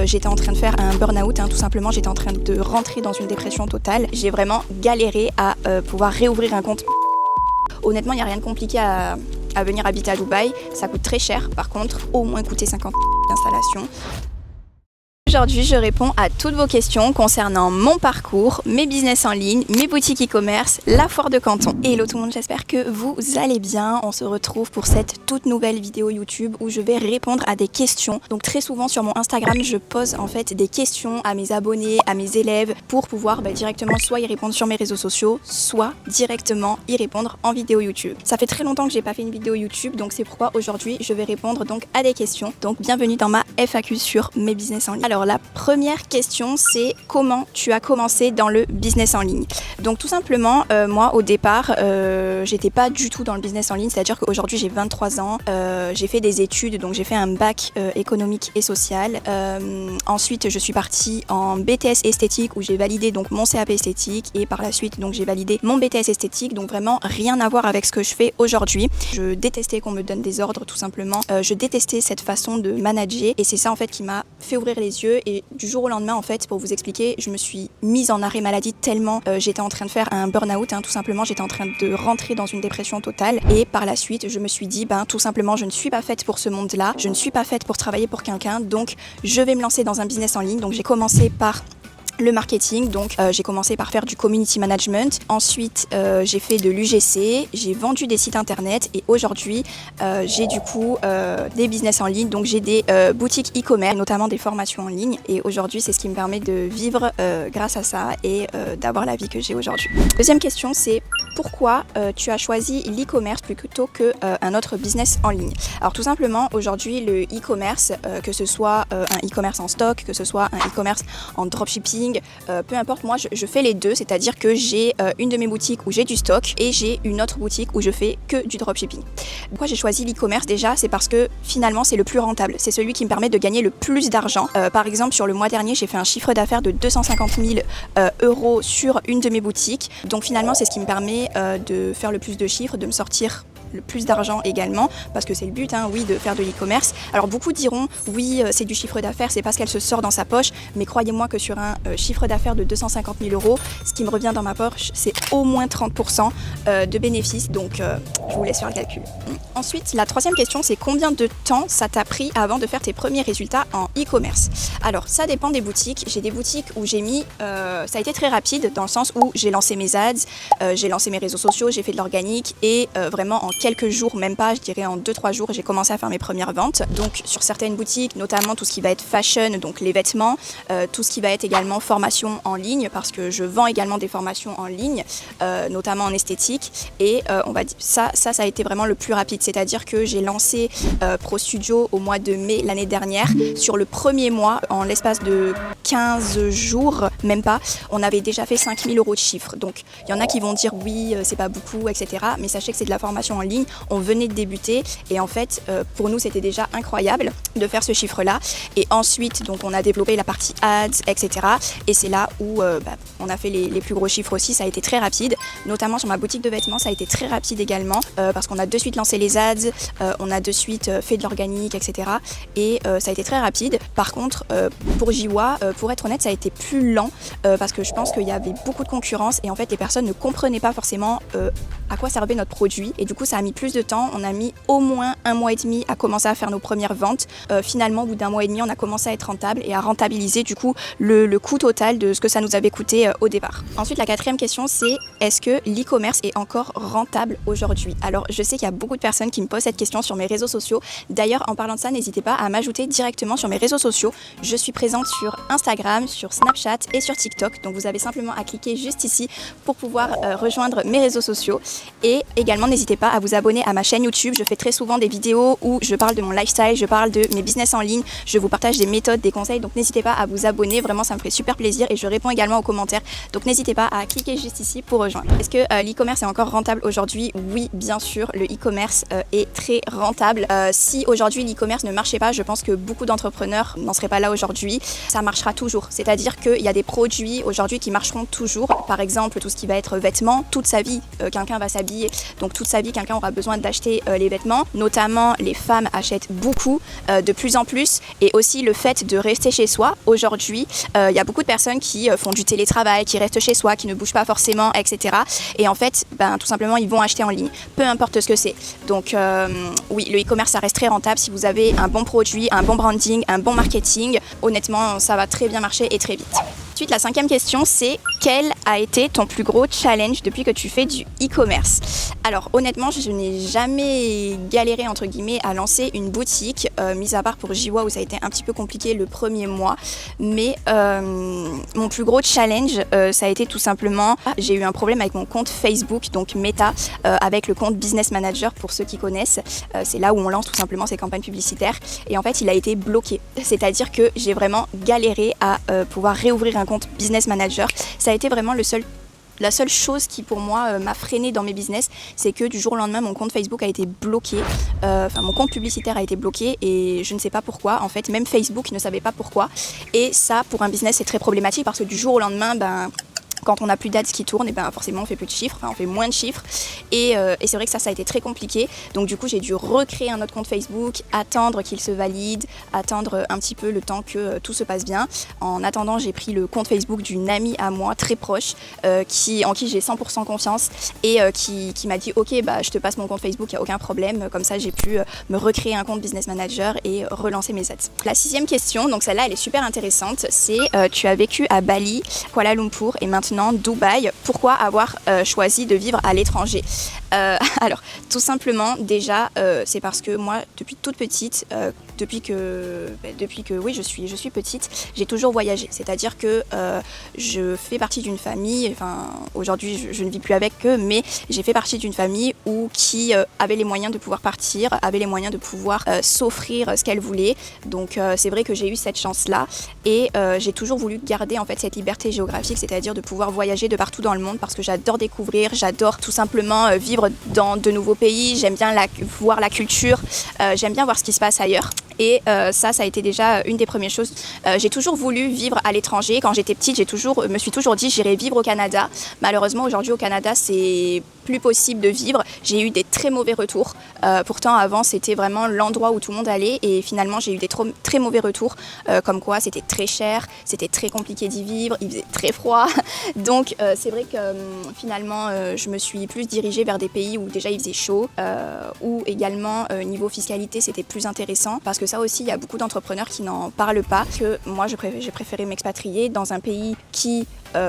J'étais en train de faire un burn-out, tout simplement. J'étais en train de rentrer dans une dépression totale. J'ai vraiment galéré à pouvoir réouvrir un compte. Honnêtement, il n'y a rien de compliqué à venir habiter à Dubaï. Ça coûte très cher, par contre, au moins coûter 50 d'installation. Aujourd'hui, je réponds à toutes vos questions concernant mon parcours, mes business en ligne, mes boutiques e-commerce, la foire de Canton. Hello tout le monde, j'espère que vous allez bien. On se retrouve pour cette toute nouvelle vidéo YouTube où je vais répondre à des questions. Donc très souvent sur mon Instagram, je pose en fait des questions à mes abonnés, à mes élèves pour pouvoir directement soit y répondre sur mes réseaux sociaux, soit directement y répondre en vidéo YouTube. Ça fait très longtemps que j'ai pas fait une vidéo YouTube, donc c'est pourquoi aujourd'hui je vais répondre donc à des questions. Donc bienvenue dans ma FAQ sur mes business en ligne. Alors la première question, c'est comment tu as commencé dans le business en ligne. Donc tout simplement, moi au départ, j'étais pas du tout dans le business en ligne, c'est-à-dire qu'aujourd'hui j'ai 23 ans, j'ai fait des études, donc j'ai fait un bac économique et social. Ensuite je suis partie en BTS esthétique où j'ai validé donc mon CAP esthétique et par la suite donc j'ai validé mon BTS esthétique, donc vraiment rien à voir avec ce que je fais aujourd'hui. Je détestais qu'on me donne des ordres tout simplement, je détestais cette façon de manager et c'est ça en fait qui m'a fait ouvrir les yeux. Et du jour au lendemain, en fait, pour vous expliquer, je me suis mise en arrêt maladie tellement j'étais en train de faire un burn-out, tout simplement. J'étais en train de rentrer dans une dépression totale. Et par la suite, je me suis dit, tout simplement, je ne suis pas faite pour ce monde-là. Je ne suis pas faite pour travailler pour quelqu'un. Donc, je vais me lancer dans un business en ligne. Donc, j'ai commencé par le marketing, donc j'ai commencé par faire du community management. Ensuite, j'ai fait de l'UGC, j'ai vendu des sites internet et aujourd'hui, j'ai du coup des business en ligne. Donc j'ai des boutiques e-commerce, notamment des formations en ligne. Et aujourd'hui, c'est ce qui me permet de vivre grâce à ça et d'avoir la vie que j'ai aujourd'hui. Deuxième question, c'est pourquoi tu as choisi l'e-commerce plutôt qu'un autre business en ligne? Alors tout simplement, aujourd'hui, le e-commerce, que ce soit un e-commerce en stock, que ce soit un e-commerce en dropshipping, peu importe, moi je fais les deux, c'est-à-dire que j'ai une de mes boutiques où j'ai du stock et j'ai une autre boutique où je fais que du dropshipping. Pourquoi j'ai choisi l'e-commerce? Déjà, c'est parce que finalement c'est le plus rentable, c'est celui qui me permet de gagner le plus d'argent. Par exemple, sur le mois dernier, j'ai fait un chiffre d'affaires de 250 000 euros sur une de mes boutiques. Donc finalement, c'est ce qui me permet de faire le plus de chiffres, de me sortir le plus d'argent également, parce que c'est le but, oui, de faire de l'e-commerce. Alors beaucoup diront, oui, c'est du chiffre d'affaires, c'est parce qu'elle se sort dans sa poche, mais croyez-moi que sur un chiffre d'affaires de 250 000 euros, ce qui me revient dans ma poche, c'est au moins 30% de bénéfices, donc je vous laisse faire le calcul. Ensuite, la troisième question, c'est combien de temps ça t'a pris avant de faire tes premiers résultats en e-commerce? Alors, ça dépend des boutiques. J'ai des boutiques où j'ai mis, ça a été très rapide, dans le sens où j'ai lancé mes ads, j'ai lancé mes réseaux sociaux, j'ai fait de l'organique, et vraiment en quelques jours, même pas, je dirais en 2-3 jours, j'ai commencé à faire mes premières ventes. Donc sur certaines boutiques, notamment tout ce qui va être fashion, donc les vêtements, tout ce qui va être également formation en ligne, parce que je vends également des formations en ligne, notamment en esthétique, et on va dire ça a été vraiment le plus rapide, c'est-à-dire que j'ai lancé Pro Studio au mois de mai l'année dernière. Sur le premier mois, en l'espace de 15 jours, même pas, on avait déjà fait 5 000 euros de chiffre. Donc il y en a qui vont dire oui, c'est pas beaucoup, etc. Mais sachez que c'est de la formation en ligne, on venait de débuter et en fait pour nous c'était déjà incroyable de faire ce chiffre là et ensuite donc on a développé la partie ads, etc. et c'est là où on a fait les plus gros chiffres aussi. Ça a été très rapide, notamment sur ma boutique de vêtements, ça a été très rapide également parce qu'on a de suite lancé les ads, on a de suite fait de l'organique, etc. et ça a été très rapide. Par contre pour Jiwa, pour être honnête, ça a été plus lent parce que je pense qu'il y avait beaucoup de concurrence et en fait les personnes ne comprenaient pas forcément à quoi servait notre produit et du coup ça a mis plus de temps. On a mis au moins 1 mois et demi à commencer à faire nos premières ventes. Finalement, au bout d'1 mois et demi, on a commencé à être rentable et à rentabiliser du coup le coût total de ce que ça nous avait coûté au départ. Ensuite, la quatrième question, c'est est-ce que l'e-commerce est encore rentable aujourd'hui? Alors, je sais qu'il y a beaucoup de personnes qui me posent cette question sur mes réseaux sociaux. D'ailleurs, en parlant de ça, n'hésitez pas à m'ajouter directement sur mes réseaux sociaux. Je suis présente sur Instagram, sur Snapchat et sur TikTok. Donc, vous avez simplement à cliquer juste ici pour pouvoir rejoindre mes réseaux sociaux. Et également, n'hésitez pas à vous abonner à ma chaîne YouTube. Je fais très souvent des vidéos où je parle de mon lifestyle, je parle de mes business en ligne, je vous partage des méthodes, des conseils, donc n'hésitez pas à vous abonner, vraiment ça me ferait super plaisir et je réponds également aux commentaires, donc n'hésitez pas à cliquer juste ici pour rejoindre. Est-ce que l'e-commerce est encore rentable aujourd'hui? Oui, bien sûr, le e-commerce est très rentable. Si aujourd'hui l'e-commerce ne marchait pas, je pense que beaucoup d'entrepreneurs n'en seraient pas là aujourd'hui. Ça marchera toujours, c'est-à-dire qu'il y a des produits aujourd'hui qui marcheront toujours. Par exemple, tout ce qui va être vêtements, toute sa vie quelqu'un va s'habiller, donc toute sa vie quelqu'un gens auront besoin d'acheter les vêtements. Notamment, les femmes achètent beaucoup, de plus en plus. Et aussi le fait de rester chez soi. Aujourd'hui, il y a beaucoup de personnes qui font du télétravail, qui restent chez soi, qui ne bougent pas forcément, etc. Et en fait, tout simplement, ils vont acheter en ligne, peu importe ce que c'est. Donc oui, le e-commerce, ça reste très rentable si vous avez un bon produit, un bon branding, un bon marketing. Honnêtement, ça va très bien marcher et très vite. Ensuite, la 5e question, c'est quel a été ton plus gros challenge depuis que tu fais du e-commerce? Alors honnêtement, je n'ai jamais galéré entre guillemets à lancer une boutique, mis à part pour JWA où ça a été un petit peu compliqué le premier mois. Mais mon plus gros challenge, ça a été tout simplement, j'ai eu un problème avec mon compte Facebook, donc Meta, avec le compte Business Manager pour ceux qui connaissent. C'est là où on lance tout simplement ses campagnes publicitaires. Et en fait, il a été bloqué. C'est-à-dire que j'ai vraiment galéré à pouvoir réouvrir un compte Business Manager. Ça a été vraiment la seule chose qui pour moi m'a freiné dans mes business, c'est que du jour au lendemain mon compte Facebook a été bloqué, mon compte publicitaire a été bloqué et je ne sais pas pourquoi, en fait même Facebook ne savait pas pourquoi. Et ça pour un business c'est très problématique parce que du jour au lendemain quand on n'a plus d'ads qui tournent, et forcément on fait plus de chiffres, on fait moins de chiffres. Et c'est vrai que ça a été très compliqué. Donc du coup j'ai dû recréer un autre compte Facebook, attendre qu'il se valide, attendre un petit peu le temps que tout se passe bien. En attendant, j'ai pris le compte Facebook d'une amie à moi très proche, en qui j'ai 100% confiance et qui m'a dit ok je te passe mon compte Facebook, il n'y a aucun problème. Comme ça j'ai pu me recréer un compte Business Manager et relancer mes ads. La 6e question, donc celle-là elle est super intéressante, c'est tu as vécu à Bali, Kuala Lumpur et maintenant Dubaï, pourquoi avoir choisi de vivre à l'étranger? Alors, tout simplement, déjà, c'est parce que moi, depuis toute petite, depuis que oui, je suis petite, j'ai toujours voyagé. C'est-à-dire que je fais partie d'une famille, aujourd'hui, je ne vis plus avec eux, mais j'ai fait partie d'une famille qui avait les moyens de pouvoir partir, avait les moyens de pouvoir s'offrir ce qu'elle voulait. Donc, c'est vrai que j'ai eu cette chance-là et j'ai toujours voulu garder en fait cette liberté géographique, c'est-à-dire de pouvoir voyager de partout dans le monde parce que j'adore découvrir, j'adore tout simplement vivre dans de nouveaux pays, j'aime bien voir la culture, j'aime bien voir ce qui se passe ailleurs. Et ça a été déjà une des premières choses. J'ai toujours voulu vivre à l'étranger. Quand j'étais petite, me suis toujours dit j'irai vivre au Canada. Malheureusement, aujourd'hui au Canada, c'est plus possible de vivre. J'ai eu des très mauvais retours. Pourtant, avant, c'était vraiment l'endroit où tout le monde allait. Et finalement, j'ai eu des très mauvais retours. Comme quoi, c'était très cher, c'était très compliqué d'y vivre, il faisait très froid. Donc, c'est vrai que finalement, je me suis plus dirigée vers des pays où déjà il faisait chaud. Où également, niveau fiscalité, c'était plus intéressant. Parce que ça aussi, il y a beaucoup d'entrepreneurs qui n'en parlent pas. Que moi, j'ai préféré m'expatrier dans un pays qui,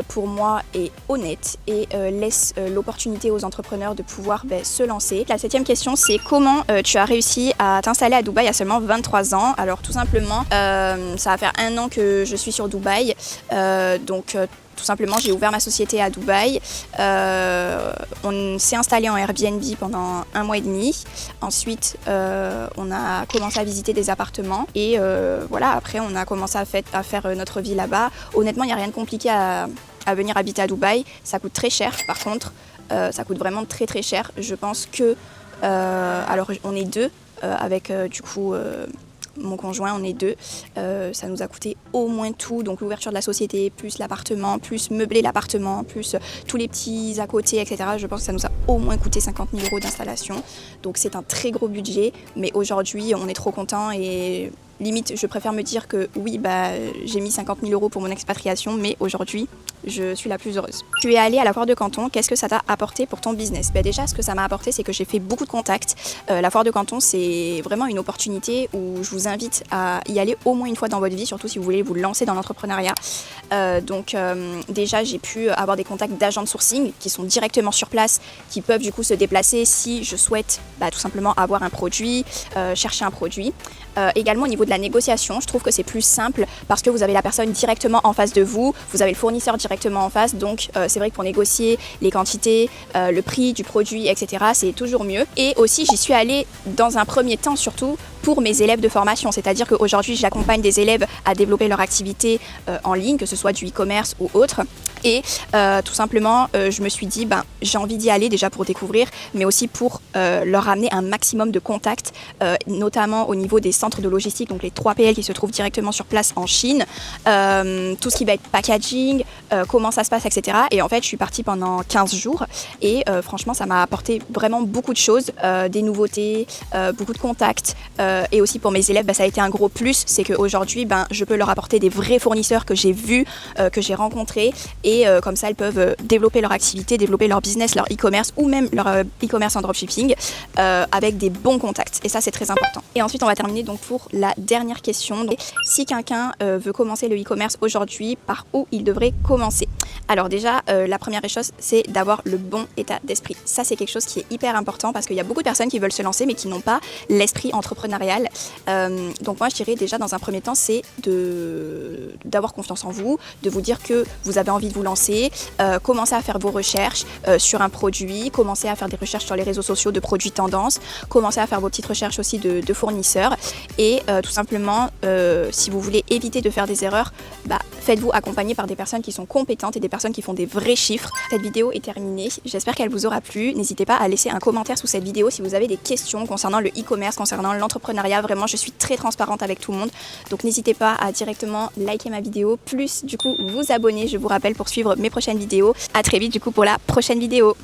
pour moi, est honnête et laisse l'opportunité aux entrepreneurs de pouvoir se lancer. La 7e question, c'est comment tu as réussi à t'installer à Dubaï à seulement 23 ans? Alors tout simplement, ça va faire 1 an que je suis sur Dubaï. Tout simplement, j'ai ouvert ma société à Dubaï. On s'est installé en Airbnb pendant 1 mois et demi. Ensuite, on a commencé à visiter des appartements. Et voilà, après, on a commencé à faire notre vie là-bas. Honnêtement, il n'y a rien de compliqué à venir habiter à Dubaï. Ça coûte très cher, par contre. Ça coûte vraiment très très cher. Je pense que... alors, on est 2 avec du coup... mon conjoint, on est 2, ça nous a coûté au moins tout, donc l'ouverture de la société, plus l'appartement, plus meubler l'appartement, plus tous les petits à côté, etc. Je pense que ça nous a au moins coûté 50 000 € d'installation, donc c'est un très gros budget, mais aujourd'hui on est trop contents et limite je préfère me dire que oui, j'ai mis 50 000 € pour mon expatriation, mais aujourd'hui je suis la plus heureuse. Tu es allée à la foire de Canton, qu'est-ce que ça t'a apporté pour ton business? Déjà, ce que ça m'a apporté, c'est que j'ai fait beaucoup de contacts. La foire de Canton, c'est vraiment une opportunité où je vous invite à y aller au moins une fois dans votre vie, surtout si vous voulez vous lancer dans l'entrepreneuriat. Déjà, j'ai pu avoir des contacts d'agents de sourcing qui sont directement sur place, qui peuvent du coup se déplacer si je souhaite tout simplement avoir un produit, chercher un produit. Également au niveau de la négociation, je trouve que c'est plus simple parce que vous avez la personne directement en face de vous, vous avez le fournisseur directement en face, donc c'est vrai que pour négocier les quantités, le prix du produit, etc., c'est toujours mieux. Et aussi, j'y suis allée dans un premier temps surtout pour mes élèves de formation. C'est-à-dire qu'aujourd'hui, j'accompagne des élèves à développer leur activité en ligne, que ce soit du e-commerce ou autre. Et tout simplement, je me suis dit, j'ai envie d'y aller déjà pour découvrir, mais aussi pour leur amener un maximum de contacts, notamment au niveau des centres de logistique, donc les 3PL qui se trouvent directement sur place en Chine, tout ce qui va être packaging, comment ça se passe, etc. Et en fait, je suis partie pendant 15 jours et franchement, ça m'a apporté vraiment beaucoup de choses, des nouveautés, beaucoup de contacts. Et aussi pour mes élèves, ça a été un gros plus, c'est qu'aujourd'hui, je peux leur apporter des vrais fournisseurs que j'ai vus, que j'ai rencontrés. Et comme ça, elles peuvent développer leur activité, développer leur business, leur e-commerce ou même leur e-commerce en dropshipping avec des bons contacts. Et ça, c'est très important. Et ensuite, on va terminer donc pour la dernière question. Donc, si quelqu'un veut commencer le e-commerce aujourd'hui, par où il devrait commencer? Alors déjà, la première des choses, c'est d'avoir le bon état d'esprit. Ça, c'est quelque chose qui est hyper important parce qu'il y a beaucoup de personnes qui veulent se lancer mais qui n'ont pas l'esprit entrepreneurial. Donc moi, je dirais déjà dans un premier temps, c'est d'avoir confiance en vous, de vous dire que vous avez envie de vous lancer, commencer à faire vos recherches sur un produit, commencer à faire des recherches sur les réseaux sociaux de produits tendances, commencer à faire vos petites recherches aussi de fournisseurs et tout simplement, si vous voulez éviter de faire des erreurs, faites-vous accompagner par des personnes qui sont compétentes et des personnes qui font des vrais chiffres. Cette vidéo est terminée, j'espère qu'elle vous aura plu. N'hésitez pas à laisser un commentaire sous cette vidéo si vous avez des questions concernant le e-commerce, concernant l'entrepreneuriat. Vraiment, je suis très transparente avec tout le monde, donc n'hésitez pas à directement liker ma vidéo, plus du coup vous abonner, je vous rappelle, pour suivre mes prochaines vidéos. À très vite du coup pour la prochaine vidéo.